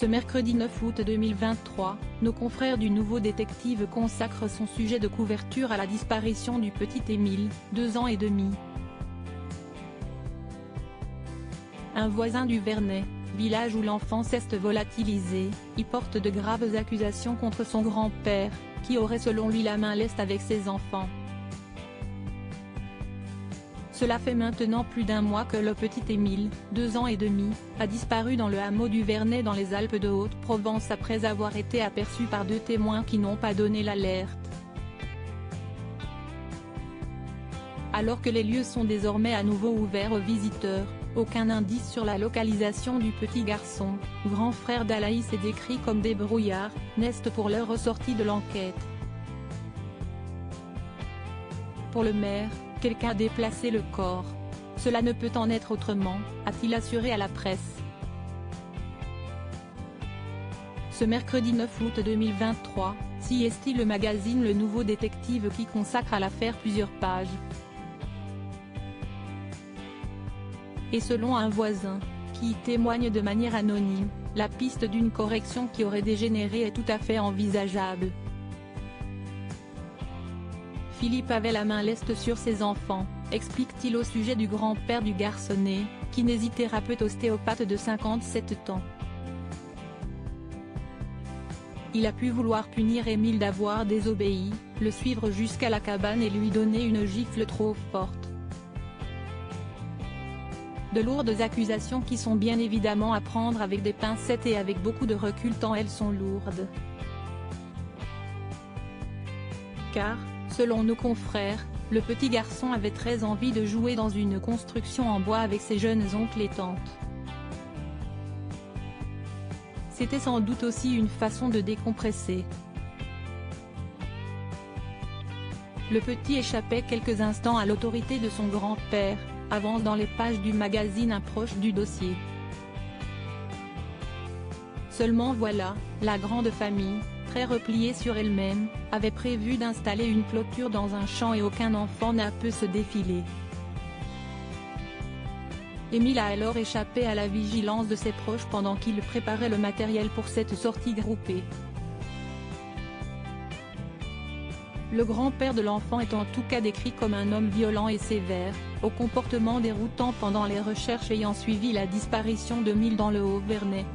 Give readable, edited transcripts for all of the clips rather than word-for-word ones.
Ce mercredi 9 août 2023, nos confrères du Nouveau Détective consacrent son sujet de couverture à la disparition du petit Émile, 2 ans et demi. Un voisin du Vernet, village où l'enfant s'est volatilisé, y porte de graves accusations contre son grand-père, qui aurait selon lui la main leste avec ses enfants. Cela fait maintenant plus d'1 mois que le petit Émile, 2 ans et demi, a disparu dans le hameau du Vernet dans les Alpes de Haute-Provence après avoir été aperçu par 2 témoins qui n'ont pas donné l'alerte. Alors que les lieux sont désormais à nouveau ouverts aux visiteurs, aucun indice sur la localisation du petit garçon, grand frère d'Alaïs est décrit comme des brouillards, n'est pour l'heure ressorti de l'enquête. Pour le maire, quelqu'un a déplacé le corps. Cela ne peut en être autrement, a-t-il assuré à la presse. Ce mercredi 9 août 2023, CST le magazine Le Nouveau Détective qui consacre à l'affaire plusieurs pages. Et selon un voisin, qui y témoigne de manière anonyme, la piste d'une correction qui aurait dégénéré est tout à fait envisageable. Philippe avait la main leste sur ses enfants, explique-t-il au sujet du grand-père du garçonnet, kinésithérapeute ostéopathe de 57 ans. Il a pu vouloir punir Émile d'avoir désobéi, le suivre jusqu'à la cabane et lui donner une gifle trop forte. De lourdes accusations qui sont bien évidemment à prendre avec des pincettes et avec beaucoup de recul tant elles sont lourdes. Car, selon nos confrères, le petit garçon avait très envie de jouer dans une construction en bois avec ses jeunes oncles et tantes. C'était sans doute aussi une façon de décompresser. Le petit échappait quelques instants à l'autorité de son grand-père, avance dans les pages du magazine un proche du dossier. Seulement voilà, la grande famille, très repliée sur elle-même, avait prévu d'installer une clôture dans un champ et aucun enfant n'a pu se défiler. Émile a alors échappé à la vigilance de ses proches pendant qu'il préparait le matériel pour cette sortie groupée. Le grand-père de l'enfant est en tout cas décrit comme un homme violent et sévère, au comportement déroutant pendant les recherches ayant suivi la disparition d'Émile dans le Haut-Vernet.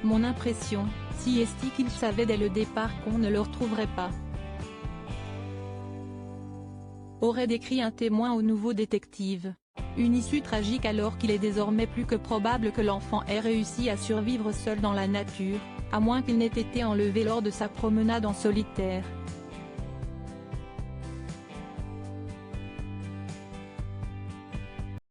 Mon impression, si est qu'il savait dès le départ qu'on ne le retrouverait pas. Aurait décrit un témoin au Nouveau Détective. Une issue tragique alors qu'il est désormais plus que probable que l'enfant ait réussi à survivre seul dans la nature, à moins qu'il n'ait été enlevé lors de sa promenade en solitaire.